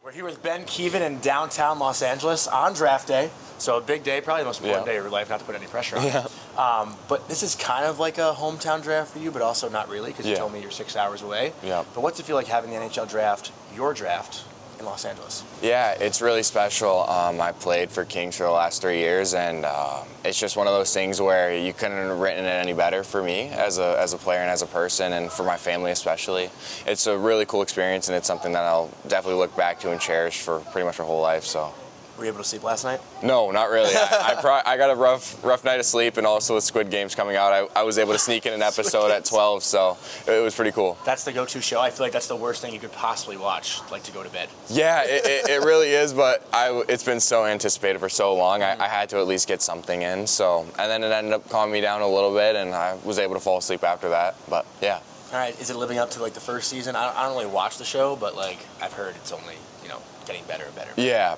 We're here with Ben Kevan in downtown Los Angeles on draft day. So a big day, probably the most important day of your life, not to put any pressure on it. But this is kind of like a hometown draft for you, but also not really, because you told me you're 6 hours away. But what's it feel like having the NHL draft, your draft, in Los Angeles? Yeah, it's really special. I played for Kings for the last 3 years, and it's just one of those things where you couldn't have written it any better for me as a player and as a person, and for my family especially. It's a really cool experience, and it's something that I'll definitely look back to and cherish for pretty much my whole life. So. Were you able to sleep last night? No, not really. I got a rough night of sleep, and also with Squid Games coming out, I was able to sneak in an episode at 12, so it was pretty cool. That's the go-to show. I feel like that's the worst thing you could possibly watch, like to go to bed. Yeah, it really is, but it's been so anticipated for so long. I had to at least get something in, so, and then it ended up calming me down a little bit, and I was able to fall asleep after that, but yeah. All right, is it living up to like the first season? I don't really watch the show, but like I've heard it's only, getting better and better. Yeah.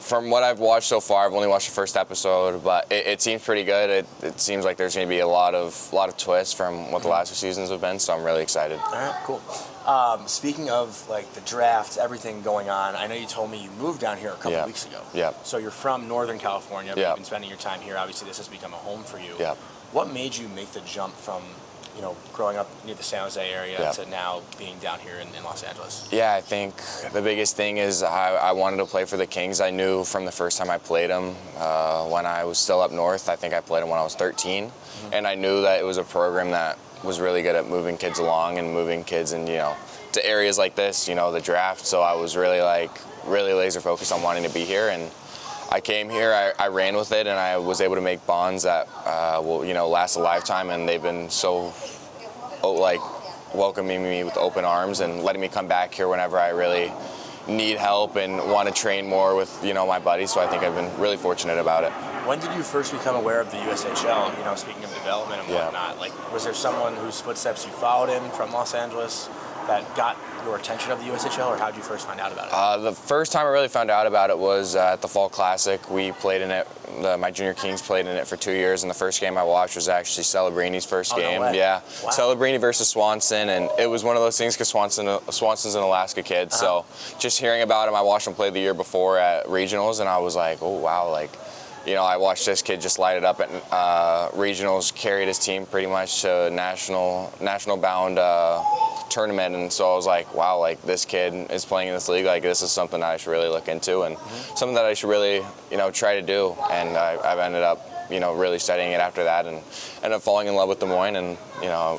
From what I've watched so far, I've only watched the first episode, but it seems pretty good. It seems like there's going to be a lot of twists from what the last 2 seasons have been, so I'm really excited. All right, cool. Speaking of like the draft, everything going on, I know you told me you moved down here a couple weeks ago. Yeah. So you're from Northern California, but you've been spending your time here. Obviously, this has become a home for you. Yeah. What made you make the jump from growing up near the San Jose area to now being down here in Los Angeles? Yeah, I think the biggest thing is I wanted to play for the Kings. I knew from the first time I played them when I was still up north. I think I played them when I was 13. And I knew that it was a program that was really good at moving kids along and moving kids in, to areas like this, the draft. So I was really laser focused on wanting to be here. And I came here, I ran with it, and I was able to make bonds that will, last a lifetime, and they've been so, welcoming me with open arms and letting me come back here whenever I really need help and want to train more with, my buddies, so I think I've been really fortunate about it. When did you first become aware of the USHL, speaking of development and whatnot? Like, was there someone whose footsteps you followed in from Los Angeles that got your attention of the USHL, or how did you first find out about it? The first time I really found out about it was at the Fall Classic. We played in it. My junior Kings played in it for 2 years, and the first game I watched was actually Celebrini's first game. No way. Yeah, wow. Celebrini versus Swanson, and it was one of those things because Swanson's an Alaska kid, so just hearing about him, I watched him play the year before at regionals, and I was like, oh wow, I watched this kid just light it up at regionals, carried his team pretty much to national bound tournament, and so I was like, wow, this kid is playing in this league, this is something that I should really look into, and something that I should really, try to do, and I've ended up, really studying it after that, and ended up falling in love with Des Moines, and,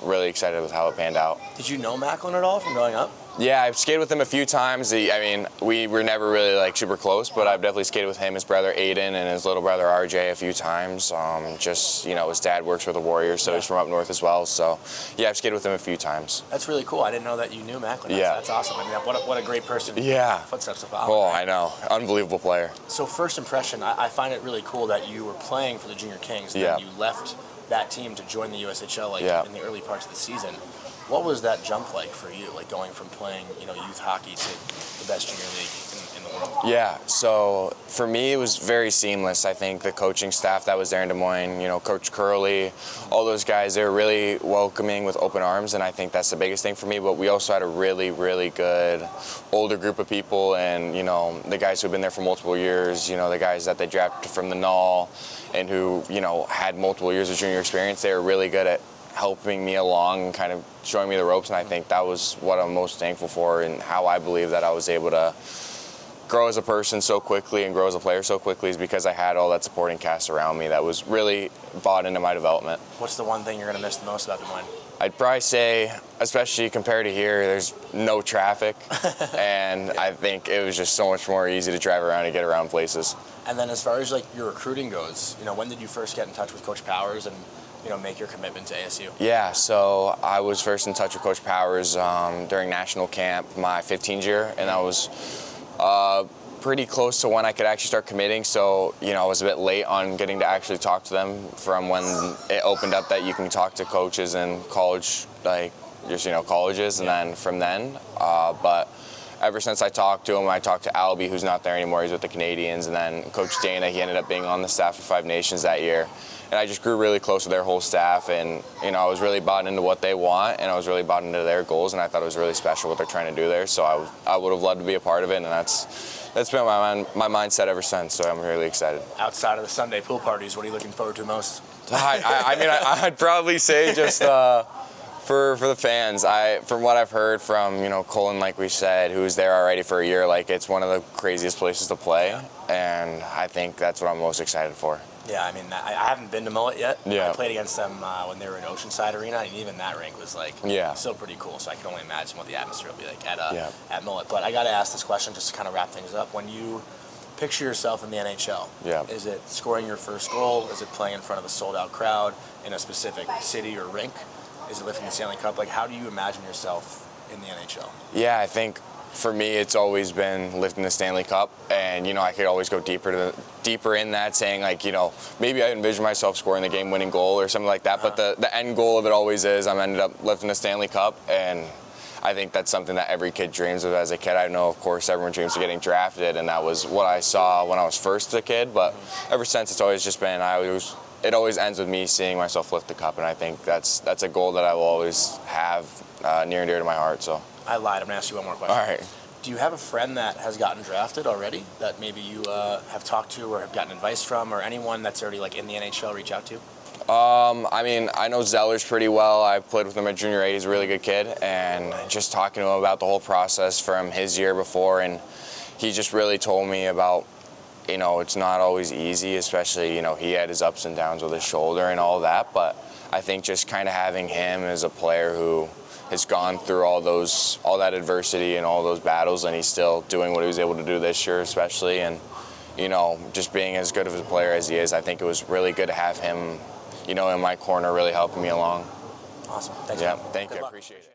really excited with how it panned out. Did you know Macklin at all from growing up? Yeah, I've skated with him a few times. We were never really super close, but I've definitely skated with him, his brother Aiden, and his little brother RJ a few times. His dad works with the Warriors, so he's from up north as well. So, yeah, I've skated with him a few times. That's really cool. I didn't know that you knew Macklin. That's awesome. What a great person. Yeah. Footsteps to follow. Oh, I know. Unbelievable player. So first impression, I find it really cool that you were playing for the junior Kings, and then you left that team to join the USHL in the early parts of the season. What was that jump like for you, going from playing, youth hockey to the best junior league in the world? Yeah, so for me it was very seamless. I think the coaching staff that was there in Des Moines, Coach Curley, all those guys, they were really welcoming with open arms, and I think that's the biggest thing for me. But we also had a really, really good older group of people, and, the guys who have been there for multiple years, the guys that they drafted from the Null and who, had multiple years of junior experience, they were really good at helping me along and kind of showing me the ropes, and I think that was what I'm most thankful for, and how I believe that I was able to grow as a person so quickly and grow as a player so quickly is because I had all that supporting cast around me that was really bought into my development. What's the one thing you're going to miss the most about Des Moines? I'd probably say, especially compared to here, there's no traffic, and I think it was just so much more easy to drive around and get around places. And then as far as your recruiting goes, when did you first get in touch with Coach Powers and make your commitment to ASU? Yeah, so I was first in touch with Coach Powers during national camp my 15th year, and I was pretty close to when I could actually start committing. So, I was a bit late on getting to actually talk to them from when it opened up that you can talk to coaches in college, colleges, and then from then. But ever since I talked to him, I talked to Albie, who's not there anymore. He's with the Canadians. And then Coach Dana, he ended up being on the staff for Five Nations that year. And I just grew really close with their whole staff. And, you know, I was really bought into what they want, and I was really bought into their goals. And I thought it was really special what they're trying to do there. So I would have loved to be a part of it. And that's been my mindset ever since. So I'm really excited. Outside of the Sunday pool parties, what are you looking forward to most? I mean, I'd probably say just for the fans. From what I've heard from, you know, Colin, like we said, who's there already for a year, like it's one of the craziest places to play, and I think that's what I'm most excited for. Yeah, I mean, I haven't been to Mullet yet. Yeah. I played against them when they were in Oceanside Arena, and even that rink was like still pretty cool. So I can only imagine what the atmosphere will be like at Mullet. But I got to ask this question just to kind of wrap things up. When you picture yourself in the NHL, is it scoring your first goal? Is it playing in front of a sold-out crowd in a specific city or rink? Is it lifting the Stanley Cup? Like, how do you imagine yourself in the NHL? Yeah, I think for me, it's always been lifting the Stanley Cup, and you know, I could always go deeper in that, saying like, you know, maybe I envision myself scoring the game-winning goal or something like that. But the end goal of it always is I'm ended up lifting the Stanley Cup, and I think that's something that every kid dreams of as a kid. I know, of course, everyone dreams of getting drafted, and that was what I saw when I was first a kid. But ever since, it's always just been it always ends with me seeing myself lift the cup, and I think that's a goal that I will always have near and dear to my heart. So I lied. I'm gonna ask you one more question. All right. Do you have a friend that has gotten drafted already that maybe you have talked to or have gotten advice from, or anyone that's already like in the NHL reach out to? I mean, I know Zellers pretty well. I played with him at junior A. He's a really good kid, and just talking to him about the whole process from his year before, and he just really told me about, you know, it's not always easy, especially, you know, he had his ups and downs with his shoulder and all that, but I think just kind of having him as a player who has gone through all that adversity and all those battles, and he's still doing what he was able to do this year especially, and, you know, just being as good of a player as he is, I think it was really good to have him, you know, in my corner really helping me along. Awesome. Thanks, yeah, man. thank Good you. luck. I appreciate it.